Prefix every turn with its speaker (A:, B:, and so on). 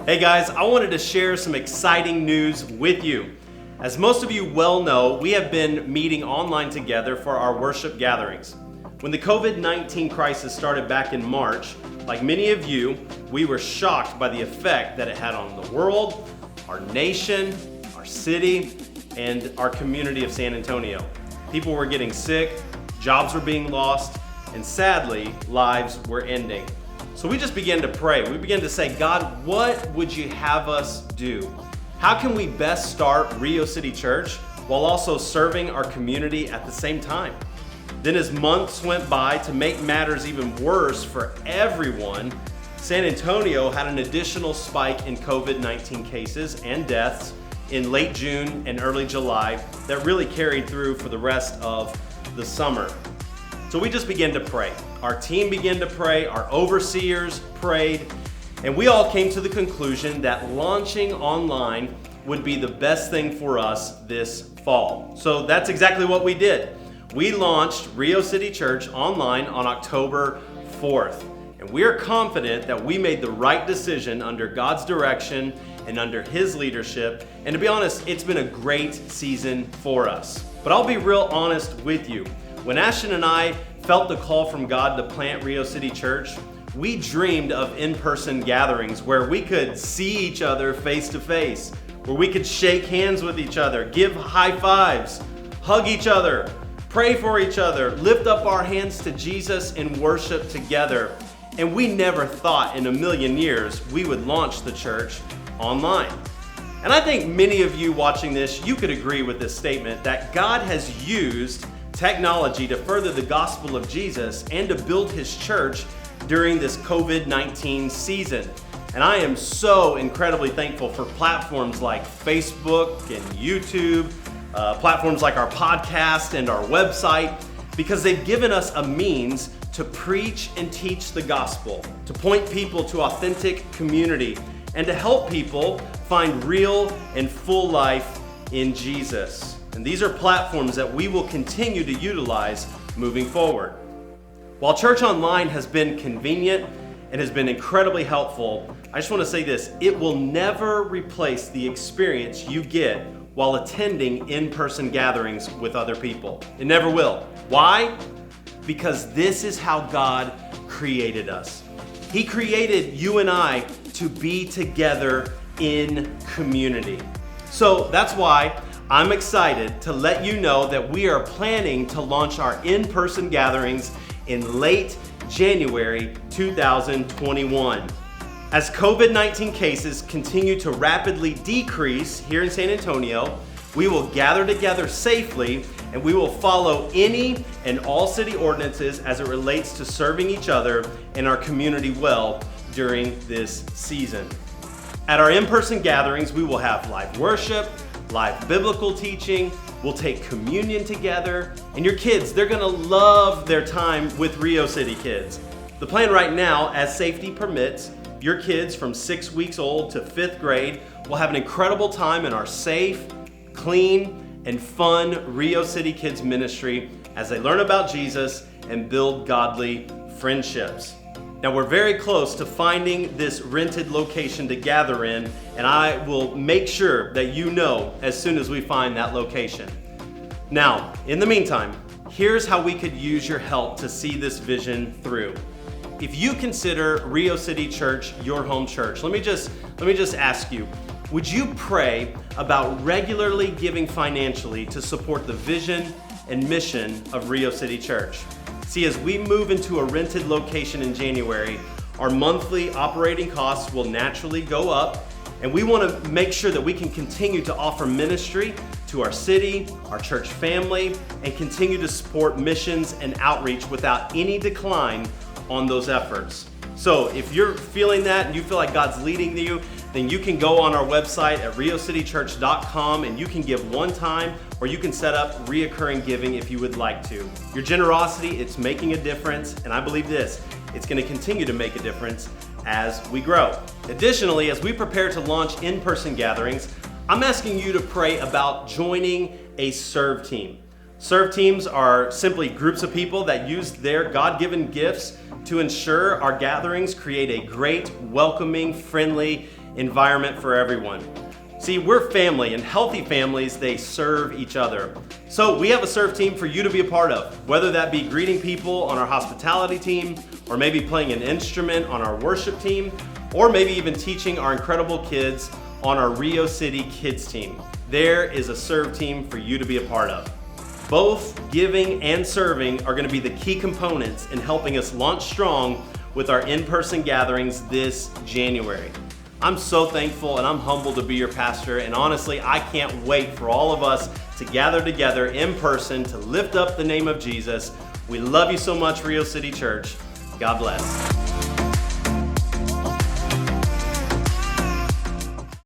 A: Hey guys, I wanted to share some exciting news with you. As most of you well know, we have been meeting online together for our worship gatherings. When the COVID-19 crisis started back in March, like many of you, we were shocked by the effect that it had on the world, our nation, our city, and our community of San Antonio. People were getting sick, jobs were being lost, and sadly, lives were ending. So we just began to pray. We began to say, God, what would you have us do? How can we best start Rio City Church while also serving our community at the same time? Then as months went by, to make matters even worse for everyone, San Antonio had an additional spike in COVID-19 cases and deaths in late June and early July that really carried through for the rest of the summer. So we just began to pray. Our team began to pray, our overseers prayed, and we all came to the conclusion that launching online would be the best thing for us this fall. So that's exactly what we did. We launched Rio City Church online on October 4th, and we are confident that we made the right decision under God's direction and under His leadership. And to be honest, it's been a great season for us. But I'll be real honest with you. When Ashton and I felt the call from God to plant Rio City Church, we dreamed of in-person gatherings where we could see each other face to face, where we could shake hands with each other, give high fives, hug each other, pray for each other, lift up our hands to Jesus in worship together. And we never thought in a million years we would launch the church online. And I think many of you watching this, you could agree with this statement that God has used technology to further the gospel of Jesus and to build His church during this COVID-19 season. And I am so incredibly thankful for platforms like Facebook and YouTube, platforms like our podcast and our website, because they've given us a means to preach and teach the gospel, to point people to authentic community, and to help people find real and full life in Jesus. And these are platforms that we will continue to utilize moving forward. While Church Online has been convenient and has been incredibly helpful, I just want to say this: it will never replace the experience you get while attending in-person gatherings with other people. It never will. Why? Because this is how God created us. He created you and I to be together in community. So that's why I'm excited to let you know that we are planning to launch our in-person gatherings in late January 2021. As COVID-19 cases continue to rapidly decrease here in San Antonio, we will gather together safely and we will follow any and all city ordinances as it relates to serving each other and our community well during this season. At our in-person gatherings, we will have live worship, live biblical teaching, we'll take communion together, and your kids, they're gonna love their time with Rio City Kids. The plan right now, as safety permits, your kids from 6 weeks old to 5th grade will have an incredible time in our safe, clean, and fun Rio City Kids ministry as they learn about Jesus and build godly friendships. Now we're very close to finding this rented location to gather in, and I will make sure that you know as soon as we find that location. Now, in the meantime, here's how we could use your help to see this vision through. If you consider Rio City Church your home church, let me just ask you, would you pray about regularly giving financially to support the vision and mission of Rio City Church? See, as we move into a rented location in January, our monthly operating costs will naturally go up, and we want to make sure that we can continue to offer ministry to our city, our church family, and continue to support missions and outreach without any decline on those efforts. So if you're feeling that and you feel like God's leading you, then you can go on our website at riocitychurch.com and you can give one time, or you can set up reoccurring giving if you would like to. Your generosity, it's making a difference, and I believe this, it's going to continue to make a difference as we grow. Additionally, as we prepare to launch in-person gatherings, I'm asking you to pray about joining a serve team. Serve teams are simply groups of people that use their God-given gifts to ensure our gatherings create a great, welcoming, friendly environment for everyone. See, we're family, and healthy families, they serve each other. So we have a serve team for you to be a part of, whether that be greeting people on our hospitality team, or maybe playing an instrument on our worship team, or maybe even teaching our incredible kids on our Rio City Kids team. There is a serve team for you to be a part of. Both giving and serving are going to be the key components in helping us launch strong with our in-person gatherings this January. I'm so thankful and I'm humbled to be your pastor, and honestly, I can't wait for all of us to gather together in person to lift up the name of Jesus. We love you so much, Rio City Church. God bless.